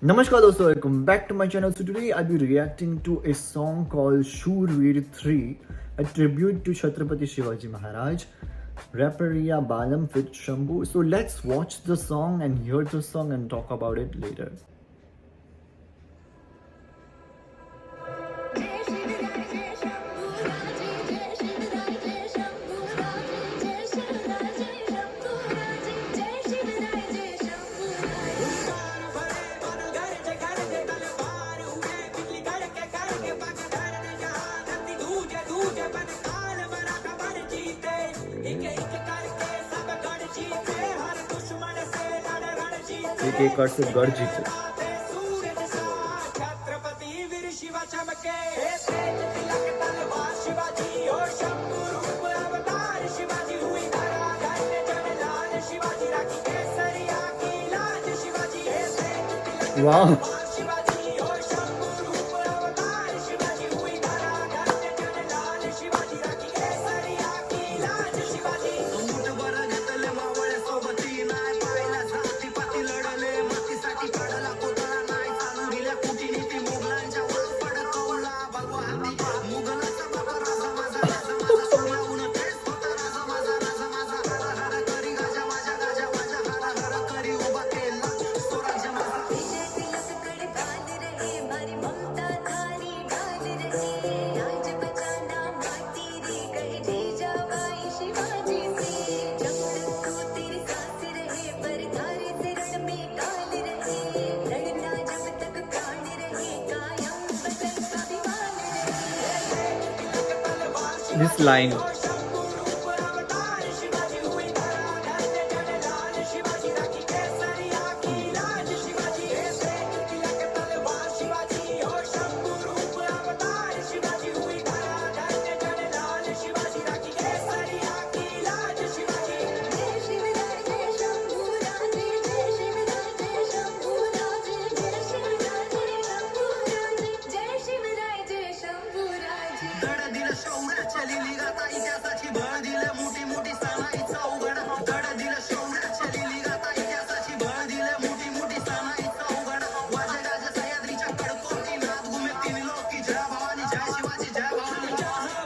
Namaskar dosto, welcome back to my channel. So today I'll be reacting to a song called Shurveer 3, a tribute to Chhatrapati Shivaji Maharaj, rapper Riya Balam with Shambhu. So let's watch the song and hear the song and talk about it later. एक एक कर से गढ़ जीते वाह this line.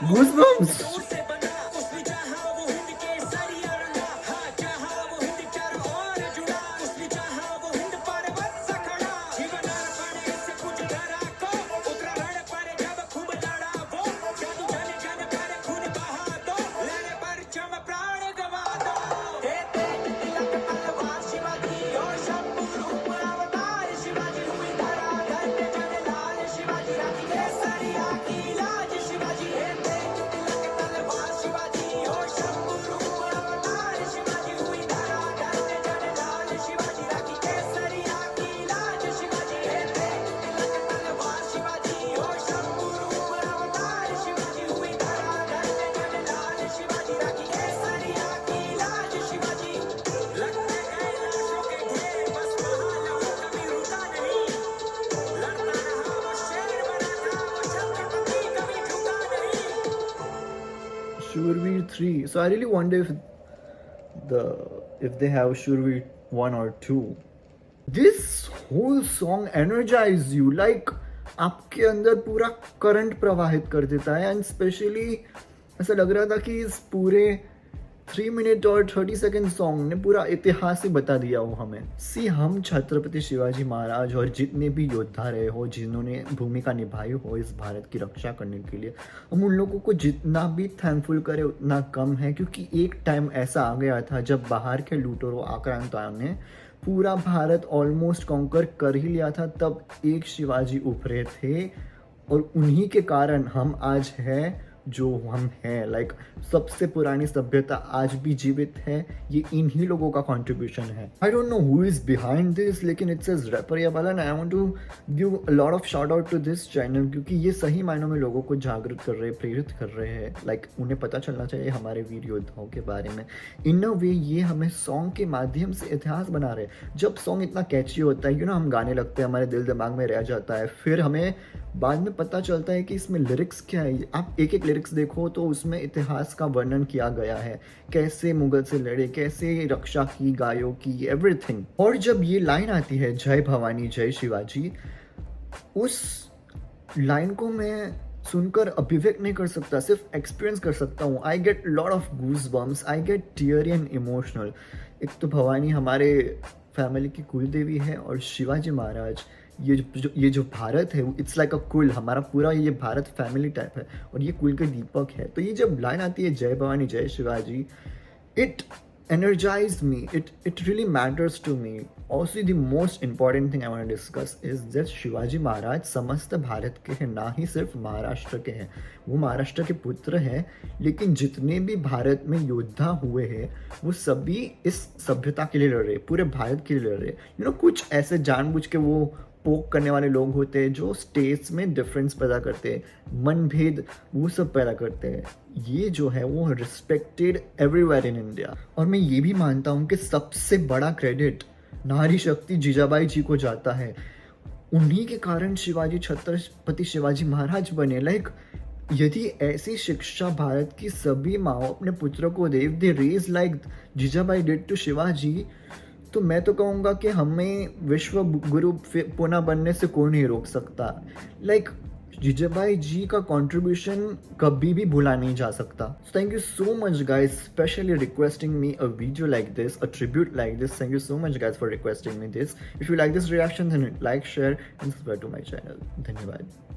Goosebumps. Shurveer 3. So I really wonder if they have Shurveer 1 or 2. This whole song energizes you, like आपके अंदर पूरा करंट प्रवाहित कर देता है. एंड स्पेशली ऐसा लग रहा था कि इस पूरे 3 मिनट और 30 सेकेंड सॉन्ग ने पूरा इतिहास ही बता दिया हो हमें. हम छत्रपति शिवाजी महाराज और जितने भी योद्धा रहे हो, जिन्होंने भूमिका निभाई हो इस भारत की रक्षा करने के लिए, हम उन लोगों को जितना भी थैंकफुल करें उतना कम है. क्योंकि एक टाइम ऐसा आ गया था जब बाहर के लूटेरों आक्रांताओं ने पूरा भारत ऑलमोस्ट कॉन्कर कर ही लिया था. तब एक शिवाजी उभरे थे और उन्हीं के कारण हम आज हैं जो हम हैं. लाइक सबसे पुरानी सभ्यता आज भी जीवित है, ये इन्हीं लोगों का कंट्रीब्यूशन है. I don't know who is behind this, लेकिन it's says rapper Riya Balan. I want to give a lot of shout out to this channel, क्योंकि ये सही मायनों में लोगों को जागृत कर रहे हैं, प्रेरित कर रहे हैं. लाइक उन्हें पता चलना चाहिए हमारे वीर योद्धाओं के बारे में. इन अ वे ये हमें सॉन्ग के माध्यम से इतिहास बना रहे हैं. जब सॉन्ग इतना कैची होता है, हम गाने लगते हैं, हमारे दिल दिमाग में रह जाता है, फिर हमें बाद में पता चलता है कि इसमें लिरिक्स क्या है। आप एक एक लिरिक्स देखो तो उसमें इतिहास का वर्णन किया गया है, कैसे मुगल से लड़े, कैसे रक्षा की गायों की, एवरीथिंग। और जब ये लाइन आती है जय भवानी जय शिवाजी, उस लाइन को मैं सुनकर अभिव्यक्त नहीं कर सकता, सिर्फ एक्सपीरियंस कर सकता हूँ। I get lot of goose bumps, I get teary and emotional. एक तो भवानी हमारे फैमिली की कुल देवी है, और शिवाजी महाराज ये जो भारत है, इट्स लाइक अ कुल, हमारा पूरा ये भारत फैमिली टाइप है, और ये कुल के दीपक है। तो ये जब लाइन आती है जय भवानी जय Shivaji, it energized me, it really matters to me. Also the most important thing I want to discuss is that Shivaji Maharaj समस्त भारत के हैं, ना ही सिर्फ महाराष्ट्र के हैं। वो महाराष्ट्र के पुत्र हैं, लेकिन जितने भी भारत में योद्धा हुए हैं वो सभी इस सभ्यता के लिए लड़ रहे, पूरे भारत के लिए लड़ रहे। कुछ ऐसे जानबूझ के वो पोक करने वाले लोग होते हैं जो स्टेट्स में डिफरेंस पैदा करते हैं, मनभेद वो सब पैदा करते हैं। ये जो है वो रिस्पेक्टेड एवरीवेयर इन इंडिया। और मैं ये भी मानता हूँ कि सबसे बड़ा क्रेडिट नारी शक्ति जीजाबाई जी को जाता है। उन्हीं के कारण शिवाजी छत्रपति शिवाजी महाराज बने। लाइक यदि ऐसी शिक्षा भारत की सभी माँ अपने पुत्रों को दे, they raise like Jijabai did to Shivaji, तो मैं तो कहूँगा कि हमें विश्व गुरु पुनः बनने से कौन नहीं रोक सकता। लाइक जीजाबाई जी का कंट्रीब्यूशन कभी भी भूला नहीं जा सकता। Thank you so much guys, specially requesting me a video like this, a tribute like this. Thank you so much guys for requesting me this. If you like this reaction, then like, share and subscribe to my channel. धन्यवाद।